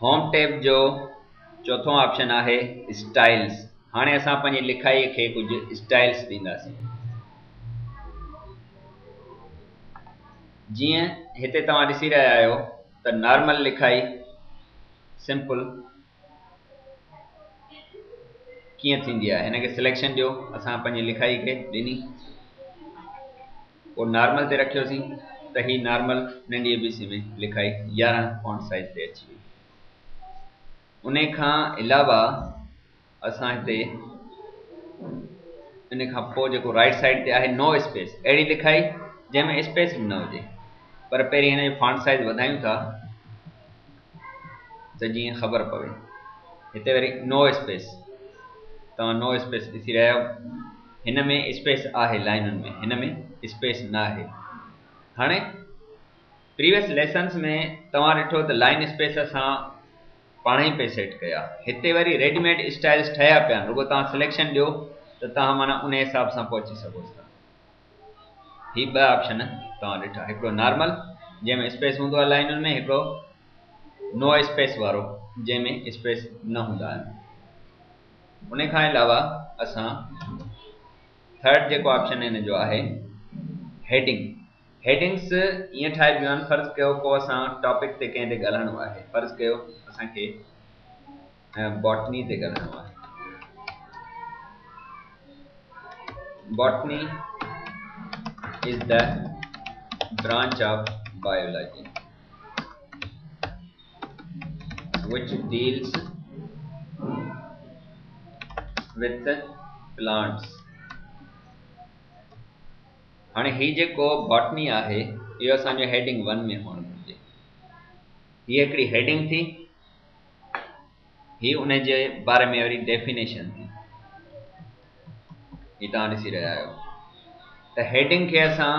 Home tab जो चौथों option आहे स्टाइल्स। हाणे असां पंहिंजी लिखाई खे कुछ स्टाइल्स ॾींदासीं। जीअं हिते तव्हां ॾिसी रहिया आहियो त नॉर्मल लिखाई सिंपल कीअं थींदी आहे। हिन खे सिलेक्शन ॾियो। असां पंहिंजी लिखाई खे ॾिनी, पोइ नॉर्मल ते रखियोसीं त ही नॉर्मल नंढी एबीसी में लिखाई 11 फॉन्ट साइज ते अची वई। उन खां अलावा असां हिते इन खां पोइ जेको राइट साइड ते आहे नो स्पेस, अहिड़ी लिखाई जंहिंमें स्पेस बि न हुजे, पर पहिरीं हिन जो फॉन्ट साइज वधायूं था त जीअं ख़बर पवे। हिते वरी नो स्पेस, तव्हां नो स्पेस ॾिसी रहिया आहियो। हिन में स्पेस आहे लाइनुनि में, हिन में स्पेस न आहे। हाणे प्रीवियस लेसन्स में तव्हां ॾिठो त लाइन स्पेस असां पाण ई पे सेट कया। हिते वरी रेडीमेड स्टाइल्स ठहिया पिया आहिनि, रुगो तव्हां सिलेक्शन ॾियो त तव्हां माना उन हिसाब सां पहुची सघो था। ही ॿ ऑप्शन तव्हां ॾिठा, हिकिड़ो नॉर्मल जंहिंमें स्पेस हूंदो आहे लाइनुनि में, हिकिड़ो नो स्पेस वारो जंहिंमें स्पेस न हूंदा आहिनि। उन खां अलावा असां थर्ड जेको ऑप्शन हिन जो आहे हेडिंग। हेडिंग्स ईअं ठाहिबियूं आहिनि, फ़र्ज़ु कयो को असां टॉपिक ते कंहिं ते ॻाल्हाइणो आहे, फ़र्ज़ु कयो असांखे बॉटनी ते ॻाल्हाइणो आहे। Botany is the branch of biology which deals with plants। हाणे ही जेको बॉटनी आहे इहो असांजो हेडिंग 1 में हुअणु घुरिजे। हीअ हिकिड़ी हेडिंग थी, ही उन जे बारे में वरी डेफिनेशन थी। ही तव्हां ॾिसी रहिया आहियो त हेडिंग खे असां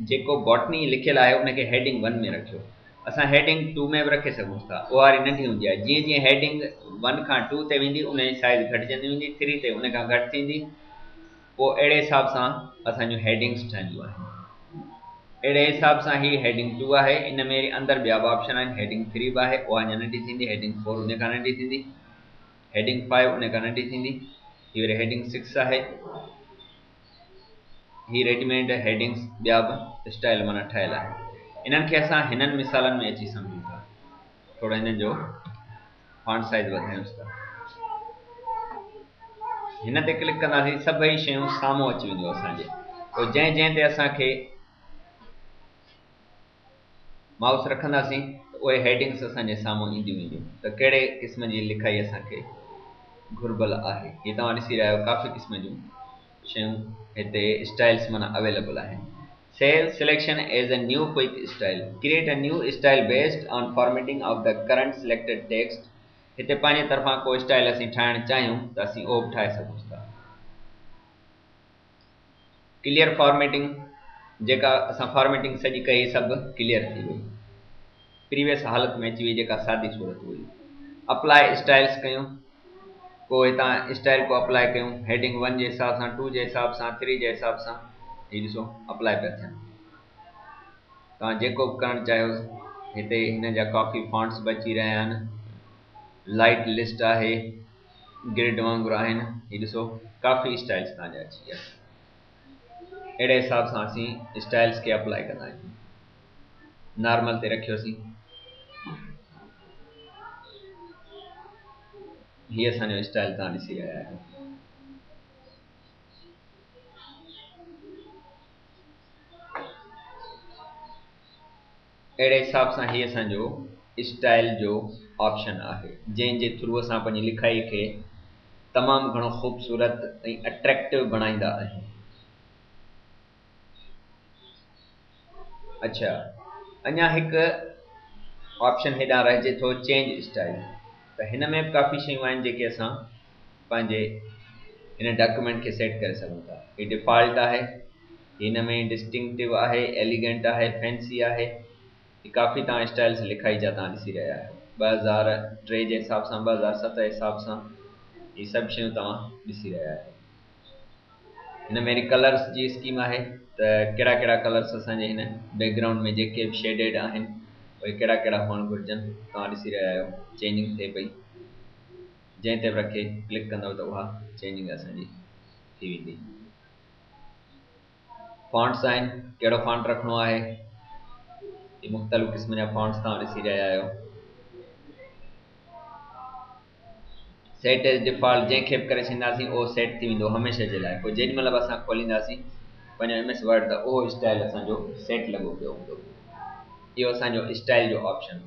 जेको बॉटनी लिखियल आहे उनखे हेडिंग 1 में रखियो। असां हेडिंग 2 में बि रखे सघूं था, उहा वारी नंढी हूंदी आहे। जीअं जीअं हेडिंग 1 खां 2 ते वेंदी उन जी साइज़ घटिजंदी वेंदी, 3 ते उन खां घटि थींदी। पोइ अहिड़े हिसाब सां असांजूं हेडिंग्स ठहंदियूं आहिनि। अहिड़े हिसाब सां ही हेडिंग 2 आहे। इन में अंदरि ॿिया बि ऑप्शन आहिनि। हेडिंग 3 बि आहे, उहा अञा नंढी थींदी। हेडिंग 4 उन खां नंढी थींदी। हेडिंग 5 उन खां नंढी थींदी। ही वरी हेडिंग 6 आहे। ही रेडीमेड हेडिंग्स ॿिया बि स्टाइल माना ठहियल आहे। इन्हनि खे असां हिननि मिसालनि में अची सम्झूं था। थोरो हिननि जो फॉन्ट साइज वधायूंसि था। हिन ते क्लिक कंदासीं, सभई शयूं साम्हूं अची वेंदियूं असांजे। पोइ जंहिं जंहिं ते असांखे माउस रखंदासीं त उहे हेडिंग्स असांजे साम्हूं ईंदियूं वेंदियूं त कहिड़े क़िस्म जी लिखाई असांखे घुर्बल आहे। ही तव्हां ॾिसी रहिया आहियो, काफ़ी क़िस्म जूं शयूं हिते स्टाइल्स माना अवेलेबल आहिनि। Save selection as a new quick style. Create a new style based on formatting of the current selected text. हिते पंहिंजे तरफ़ां को स्टाइल असीं ठाहिणु चाहियूं त असीं उहो बि ठाहे सघूं था। क्लियर फॉर्मेटिंग, जेका असां फॉर्मेटिंग सॼी कई सभु क्लियर थी वई, प्रीवियस हालत में अची वई जेका सादी सूरत हुई। अप्लाई स्टाइल्स कयूं, को हितां स्टाइल को अप्लाई कयूं। हेडिंग 1 जे हिसाब सां, 2 जे हिसाब सां, 3 जे हिसाब सां। ही ॾिसो अप्लाई पिया थियनि। तव्हां जेको बि करणु चाहियो। हिते हिन जा काफ़ी फॉन्ट्स बची रहिया आहिनि। लाइट लिस्ट आहे, ग्रिड वांगुरु आहिनि। ही ॾिसो काफ़ी स्टाइल्स तव्हांजा अची विया। अहिड़े हिसाब सां असीं स्टाइल्स खे अप्लाई कंदा आहियूं। नॉर्मल ते रखियोसीं। हीअ असांजो स्टाइल तव्हां ॾिसी रहिया आहियो। अहिड़े हिसाब सां ही असांजो स्टाइल जो ऑप्शन आहे, जंहिंजे थ्रू असां पंहिंजी लिखाई खे तमामु घणो ख़ूबसूरत ऐं अट्रैक्टिव बणाईंदा आहियूं। अच्छा, अञा हिकु ऑप्शन हेॾां रहिजे थो, चेंज स्टाइल। त हिन में बि काफ़ी शयूं आहिनि जेके असां पंहिंजे हिन डॉक्यूमेंट खे सेट करे सघूं था। ही डिफॉल्ट आहे, हिन में डिस्टिंक्टिव आहे, एलिगेंट आहे, फैंसी आहे। काफ़ी तव्हां स्टाइल्स लिखाई जा तव्हां ॾिसी रहिया आहियो। 2003 जे हिसाब सां, 2007 जे हिसाब सां, ही सभु शयूं तव्हां ॾिसी रहिया आहियो। हिन में कलर्स जी स्कीम आहे त कहिड़ा कहिड़ा कलर्स असांजे हिन बैकग्राउंड में जेके बि शेडेड आहिनि भई कहिड़ा कहिड़ा हुअणु घुरिजनि तव्हां ॾिसी रहिया आहियो चेंजिंग थिए पई जंहिं ते बि रखे क्लिक कंदव त उहा चेंजिंग असांजी थी वेंदी फॉन्ट्स आहिनि कहिड़ो फॉन्ट रखिणो आहे ये मुख़्तलिफ़ क़िस्म जा फॉन्ट्स तव्हां ॾिसी रहिया आहियो सेट एज डिफॉल्ट जंहिंखे बि करे छॾींदासीं उहो सेट थी वेंदो हमेशह जे लाइ पोइ जेॾी महिल बि असां खोलींदासीं पंहिंजो MS वर्ड त उहो स्टाइल असांजो सेट लॻो पियो हूंदो इहो असांजो स्टाइल जो ऑप्शन